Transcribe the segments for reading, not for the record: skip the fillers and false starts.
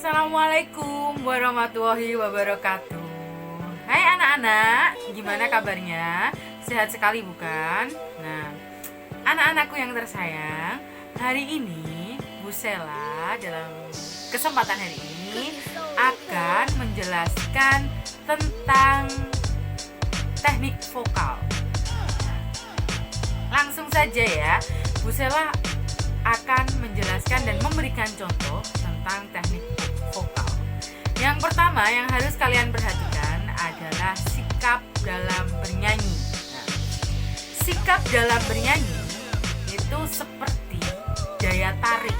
Assalamualaikum warahmatullahi wabarakatuh. Hai anak-anak, gimana kabarnya? Sehat sekali bukan? Nah, anak-anakku yang tersayang, hari ini Bu Sela dalam kesempatan hari ini akan menjelaskan tentang teknik vokal. Langsung saja ya, Bu Sela akan menjelaskan dan memberikan contoh tentang teknik vokal. Yang pertama yang harus kalian perhatikan adalah sikap dalam bernyanyi. Nah, sikap dalam bernyanyi itu seperti daya tarik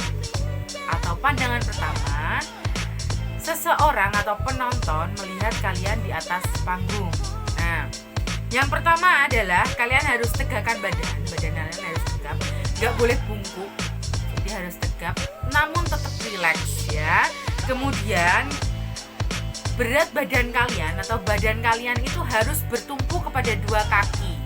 atau pandangan pertama seseorang atau penonton melihat kalian di atas panggung. Nah, yang pertama adalah kalian harus tegakkan badan kalian harus tegap, nggak boleh bungkuk, jadi harus tegap, namun tetap rileks ya. Kemudian berat badan kalian atau badan kalian itu harus bertumpu kepada dua kaki,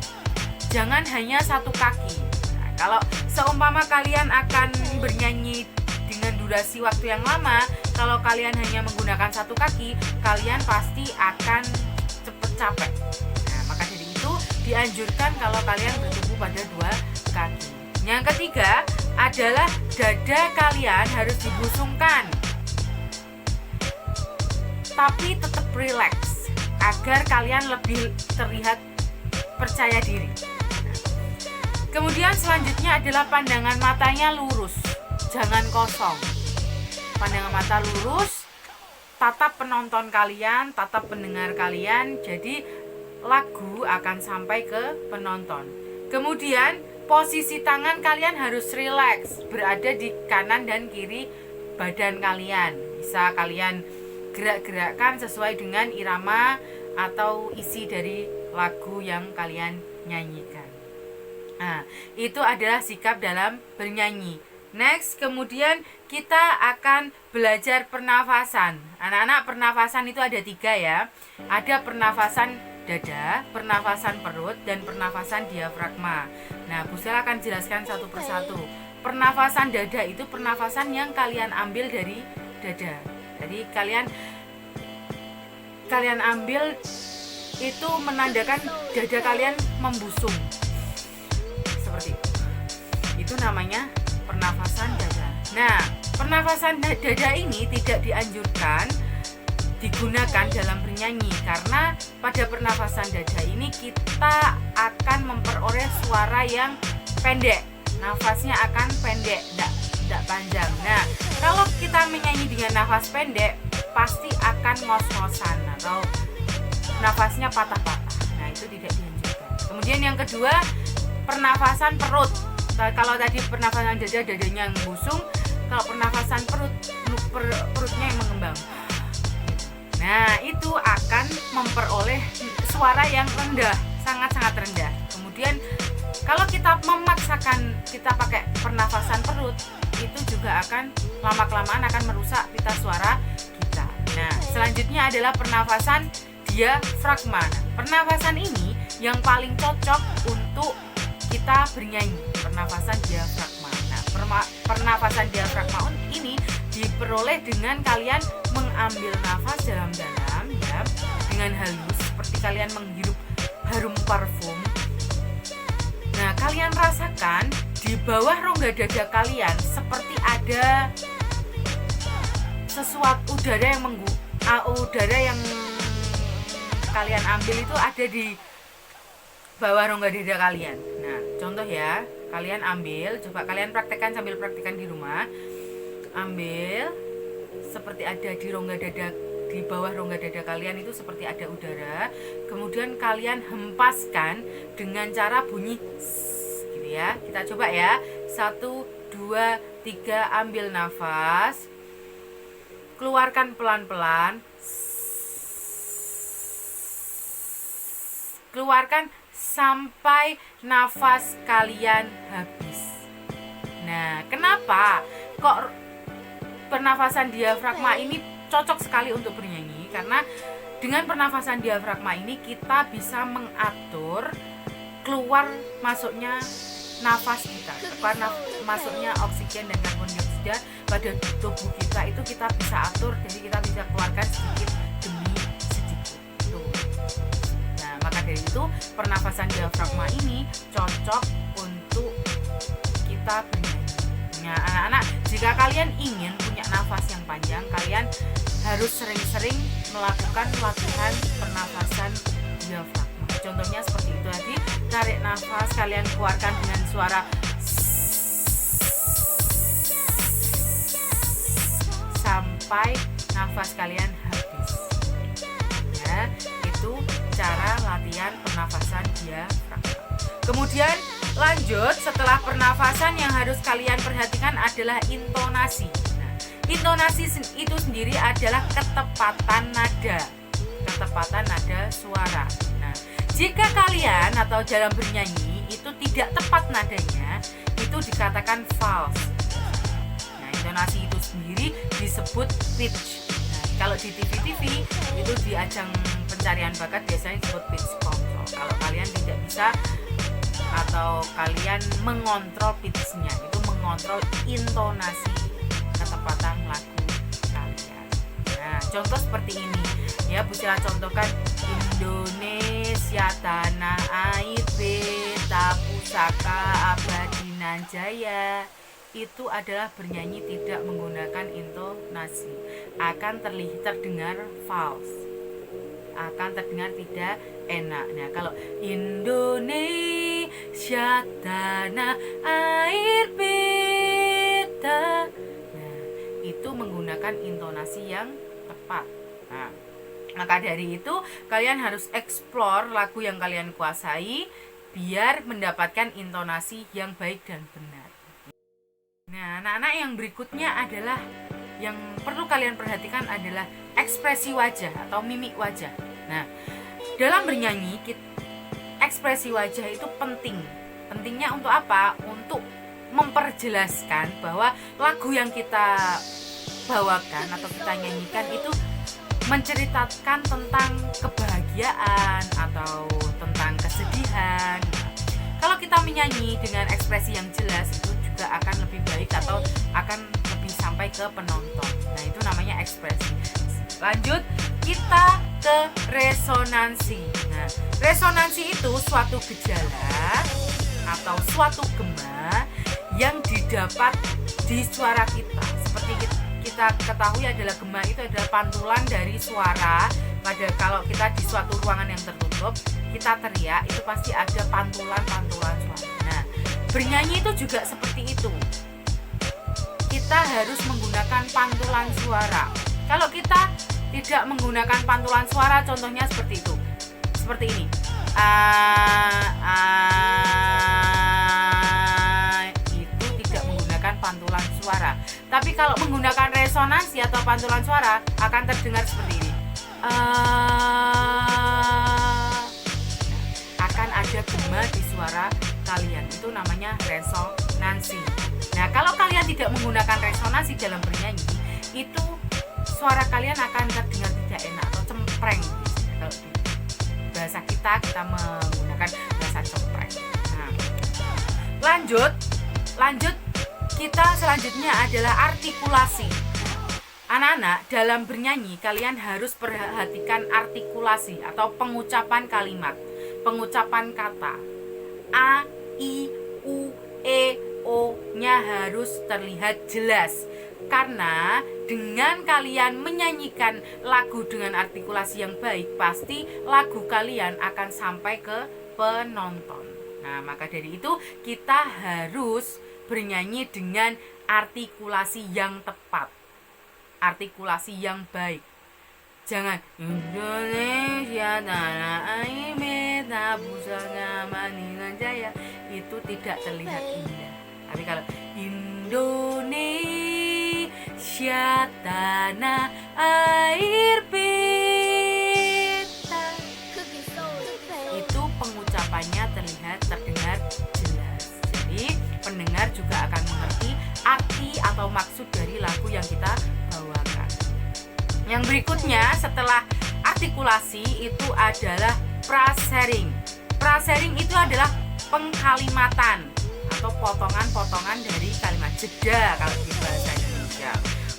jangan hanya satu kaki. Nah, kalau seumpama kalian akan bernyanyi dengan durasi waktu yang lama, kalau kalian hanya menggunakan satu kaki, kalian pasti akan cepet capek. Nah, maka dari itu dianjurkan kalau kalian bertumpu pada dua kaki. Yang ketiga adalah dada kalian harus dibusungkan, tapi tetap rileks agar kalian lebih terlihat percaya diri. Kemudian selanjutnya adalah pandangan matanya lurus, jangan kosong. Pandangan mata lurus, tatap penonton kalian, tatap pendengar kalian, jadi lagu akan sampai ke penonton. Kemudian posisi tangan kalian harus rileks, berada di kanan dan kiri badan kalian. Bisa kalian gerak-gerakkan sesuai dengan irama atau isi dari lagu yang kalian nyanyikan. Nah, itu adalah sikap dalam bernyanyi. Next, kemudian kita akan belajar pernafasan. Anak-anak, pernafasan itu ada 3 ya. Ada pernafasan dada, pernafasan perut, dan pernafasan diafragma. Nah, Bu Sela akan jelaskan satu persatu. Pernafasan dada itu pernafasan yang kalian ambil dari dada. Jadi kalian ambil itu menandakan dada kalian membusung. Seperti itu. Itu namanya pernafasan dada. Nah, pernafasan dada ini tidak dianjurkan digunakan dalam bernyanyi, karena pada pernafasan dada ini kita akan memperoleh suara yang pendek, nafasnya akan pendek, tidak panjang. Nah, kalau kita menyanyi dengan nafas pendek pasti akan ngos-ngosan atau nafasnya patah-patah. Nah, itu tidak dianjurkan. Kemudian yang kedua, pernafasan perut. Kalau tadi pernafasan dada, dadanya yang busung, kalau pernafasan perutnya yang mengembang. Nah, itu akan memperoleh suara yang rendah, sangat-sangat rendah. Kemudian kalau kita memaksakan kita pakai pernafasan perut, itu juga akan lama-kelamaan akan merusak pita suara kita. Nah, selanjutnya adalah pernafasan diafragma. Pernafasan ini yang paling cocok untuk kita bernyanyi, pernafasan diafragma. Nah, pernafasan diafragma ini diperoleh dengan kalian mengambil nafas dalam-dalam ya, dengan halus seperti kalian menghirup harum parfum. Nah, kalian rasakan di bawah rongga dada kalian seperti ada sesuatu udara yang kalian ambil itu ada di bawah rongga dada kalian. Nah, contoh ya, kalian ambil, coba kalian praktekkan sambil praktekkan di rumah. Ambil seperti ada di rongga dada, di bawah rongga dada kalian itu seperti ada udara. Kemudian kalian hempaskan dengan cara bunyi gitu ya. Kita coba ya. 1, 2, 3, ambil nafas. Keluarkan pelan-pelan. Keluarkan sampai nafas kalian habis. Nah, kenapa kok pernafasan diafragma ini cocok sekali untuk bernyanyi? Karena dengan pernafasan diafragma ini kita bisa mengatur keluar masuknya nafas kita, karena masuknya oksigen dan karbon dioksida pada tubuh kita itu kita bisa atur, jadi kita bisa keluarkan sedikit demi sedikit. Tuh. Nah, maka dari itu pernafasan diafragma ini cocok untuk kita bernyanyi. Nah, anak-anak, jika kalian ingin punya nafas yang panjang, kalian harus sering-sering melakukan latihan pernafasan diafragma. Contohnya seperti itu tadi, tarik nafas, kalian keluarkan dengan suara sampai nafas kalian habis. Ya, itu cara latihan pernafasan diafragma. Kemudian lanjut, setelah pernafasan yang harus kalian perhatikan adalah intonasi. Nah, intonasi itu sendiri adalah ketepatan nada suara. Nah, jika kalian atau dalam bernyanyi itu tidak tepat nadanya, itu dikatakan false. Nah, intonasi itu sendiri disebut pitch. Nah, kalau di TV itu di ajang pencarian bakat biasanya disebut pitch control. Kalau kalian tidak bisa atau kalian mengontrol pitch-nya, itu mengontrol intonasi ketepatan lagu kalian. Nah, contoh seperti ini ya, Bu Sila contohkan, Indonesia tanah air beta pusaka abadi nan jaya. Itu adalah bernyanyi tidak menggunakan intonasi, akan terdengar false, akan terdengar tidak enak. Nah, kalau Indonesia tanah air beta, nah, itu menggunakan intonasi yang tepat. Nah, maka dari itu kalian harus explore lagu yang kalian kuasai biar mendapatkan intonasi yang baik dan benar. Nah, anak-anak, yang berikutnya adalah yang perlu kalian perhatikan adalah ekspresi wajah atau mimik wajah. Nah, dalam bernyanyi, ekspresi wajah itu penting. Pentingnya untuk apa? Untuk memperjelaskan bahwa lagu yang kita bawakan atau kita nyanyikan itu menceritakan tentang kebahagiaan atau tentang kesedihan. Kalau kita menyanyi dengan ekspresi yang jelas, itu juga akan lebih baik atau akan lebih sampai ke penonton. Nah, itu namanya ekspresi. Lanjut, kita ke resonansi. Nah, resonansi itu suatu gejala atau suatu gema yang didapat di suara kita. Seperti kita ketahui adalah gema itu adalah pantulan dari suara. Pada kalau kita di suatu ruangan yang tertutup, kita teriak, itu pasti ada pantulan-pantulan suara. Nah, bernyanyi itu juga seperti itu. Kita harus menggunakan pantulan suara. Kalau kita tidak menggunakan pantulan suara, contohnya seperti itu. Seperti ini. Itu tidak menggunakan pantulan suara. Tapi kalau menggunakan resonansi atau pantulan suara akan terdengar seperti ini. Akan ada gema di suara kalian. Itu namanya resonansi. Nah, kalau kalian tidak menggunakan resonansi dalam bernyanyi, itu suara kalian akan terdengar tidak enak atau cempreng. Kalau di bahasa kita menggunakan bahasa cempreng. Nah, lanjut kita selanjutnya adalah artikulasi. Anak-anak, dalam bernyanyi kalian harus perhatikan artikulasi atau pengucapan kalimat, pengucapan kata. A, I, U, E, O-nya harus terlihat jelas. Karena dengan kalian menyanyikan lagu dengan artikulasi yang baik, pasti lagu kalian akan sampai ke penonton. Nah, maka dari itu kita harus bernyanyi dengan artikulasi yang tepat, artikulasi yang baik. Jangan Indonesia tanah air beta pusaka abadi nan jaya, itu tidak terlihat indah. Tapi kalau Indonesia tanah air beta, itu pengucapannya terdengar jelas. Jadi pendengar juga akan mengerti arti atau maksud dari lagu yang kita bawakan. Yang berikutnya setelah artikulasi itu adalah frasering. Frasering itu adalah pengkalimatan. atau potongan-potongan dari kalimat, jeda kalau di bahasa Indonesia.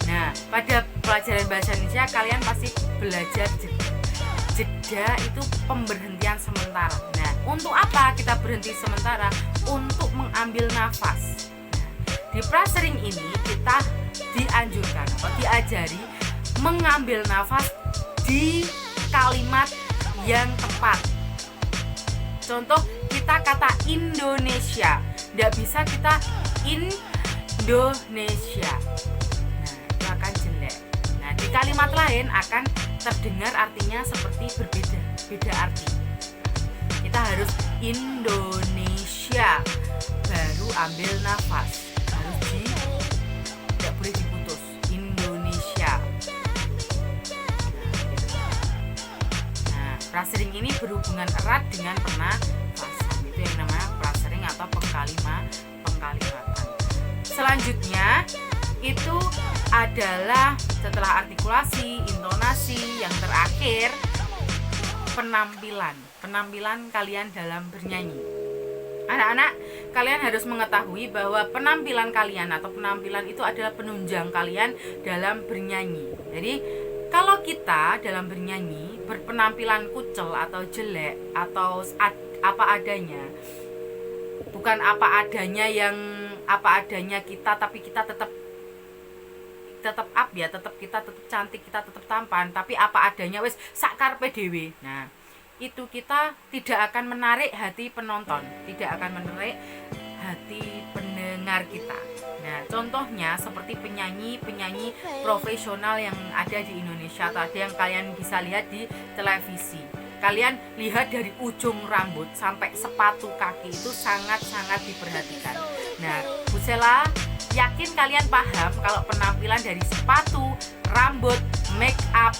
Nah, pada pelajaran bahasa Indonesia kalian pasti belajar jeda. Jeda itu pemberhentian sementara. Nah, untuk apa kita berhenti sementara? Untuk mengambil nafas. Di prasering ini kita dianjurkan atau diajari mengambil nafas di kalimat yang tepat. Contoh, kita kata Indonesia, tidak bisa kita Indonesia. Nah, itu akan jelek. Nah, di kalimat lain akan terdengar artinya seperti beda arti. Kita harus Indonesia, baru ambil nafas, tidak boleh diputus. Indonesia. Nah, prasering ini berhubungan erat dengan pernafasan. Itu yang namanya prasering atau pengkalimatan. Selanjutnya itu adalah setelah artikulasi, intonasi, yang terakhir penampilan kalian dalam bernyanyi. Anak-anak, kalian harus mengetahui bahwa penampilan kalian atau penampilan itu adalah penunjang kalian dalam bernyanyi. Jadi kalau kita dalam bernyanyi berpenampilan kucel atau jelek atau apa adanya, bukan apa adanya yang apa adanya kita, tapi kita tetap up ya, kita tetap cantik, kita tetap tampan, tapi apa adanya wis sak karepe dhewe. Nah, itu kita tidak akan menarik hati penonton, tidak akan menarik hati pendengar kita. Nah, contohnya seperti penyanyi profesional yang ada di Indonesia atau ada yang kalian bisa lihat di televisi. Kalian lihat dari ujung rambut sampai sepatu kaki itu sangat-sangat diperhatikan. Nah, Bu Sela yakin kalian paham kalau penampilan dari sepatu, rambut, make up,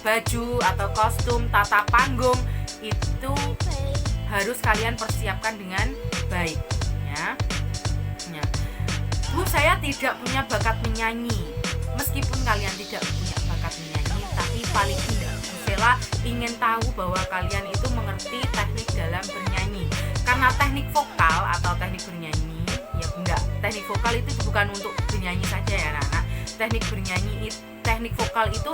baju atau kostum, tata panggung itu harus kalian persiapkan dengan baik ya. Bu, saya tidak punya bakat menyanyi. Meskipun kalian tidak punya bakat menyanyi, tapi paling tidak Bu Sela ingin tahu bahwa kalian itu mengerti teknik dalam bernyanyi. Karena teknik vokal atau teknik bernyanyi, ya enggak, teknik vokal itu bukan untuk bernyanyi saja ya anak-anak. Teknik vokal itu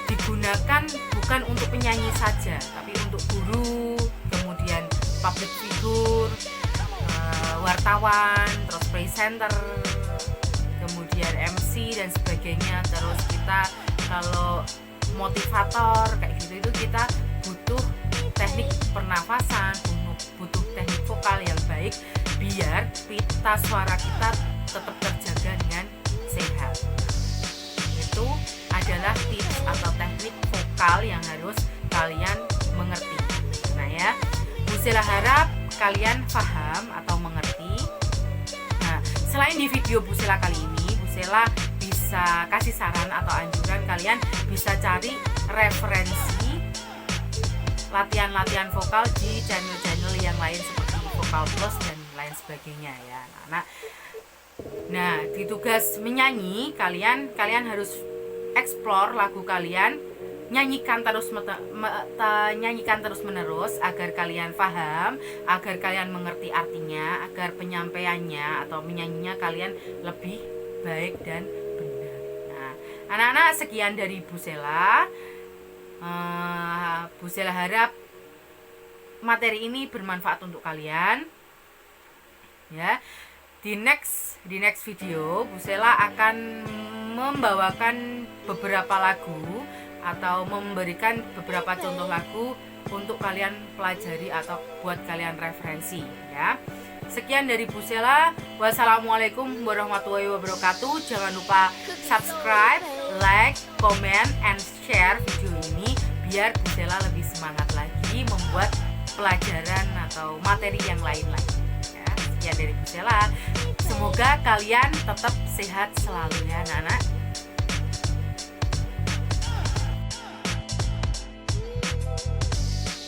digunakan bukan untuk penyanyi saja, tapi untuk guru, kemudian public figure, wartawan, terus presenter, kemudian MC dan sebagainya. Terus kita kalau motivator kayak gitu itu kita butuh teknik pernafasan, butuh teknik vokal yang baik biar pita suara kita tetap terjaga dengan sehat. Itu adalah tips atau teknik vokal yang harus kalian mengerti. Nah ya, Bu Sela harap kalian paham atau mengerti. Nah, selain di video Bu Sela kali ini, Bu Sela bisa kasih saran atau anjuran kalian bisa cari referensi latihan-latihan vokal di channel-channel yang lain seperti Vokal Plus dan lain sebagainya ya. Nah, di tugas menyanyi kalian harus explore lagu kalian, nyanyikan terus menerus agar kalian paham, agar kalian mengerti artinya, agar penyampaiannya atau menyanyinya kalian lebih baik dan benar. Nah, anak-anak, sekian dari Bu Sela. Bu Sela harap materi ini bermanfaat untuk kalian. Ya, di next video Bu Sela akan membawakan beberapa lagu atau memberikan beberapa contoh lagu untuk kalian pelajari atau buat kalian referensi ya. Sekian dari Bu Sela. Wassalamualaikum warahmatullahi wabarakatuh. Jangan lupa subscribe, like, comment, and share video ini biar Bu Sela lebih semangat lagi membuat pelajaran atau materi yang lain lagi ya. Sekian dari Bu Sela. Semoga kalian tetap sehat selalu ya anak-anak.